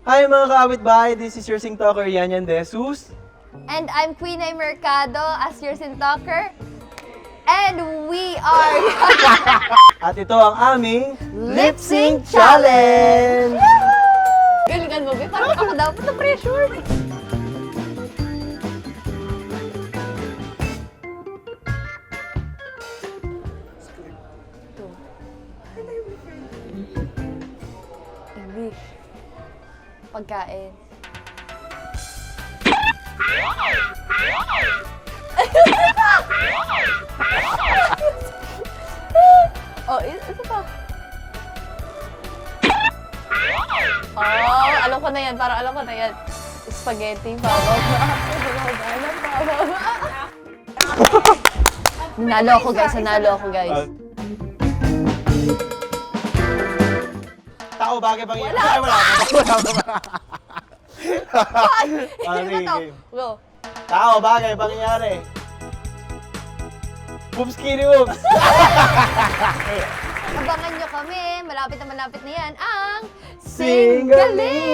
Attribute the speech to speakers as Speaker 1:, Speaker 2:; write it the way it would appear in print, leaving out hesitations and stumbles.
Speaker 1: Hi mga kaawit-bahay, this is your Sing Talker, Yan Desus.
Speaker 2: And I'm Queen Ay Mercado as your Sintalker. And we are...
Speaker 1: At ito ang aming Lip Sync Challenge!
Speaker 2: Galingan mo, be. Parang ako dapat na pressure. English. Pagkain. Oh, isa pa. Oh, alam ko na yan. Parang alam ko na yan. Spaghetti, Nanalo ako, guys. Nanalo ako, guys.
Speaker 1: Tao, bagay, bang
Speaker 2: Wala.
Speaker 1: Ay, wala.
Speaker 2: Hindi ba to?
Speaker 1: game.
Speaker 2: Go.
Speaker 1: Tao, bagay, pangyayari. Oops, kitty, oops.
Speaker 2: Abangan nyo kami. Malapit na yan ang
Speaker 1: Singaling!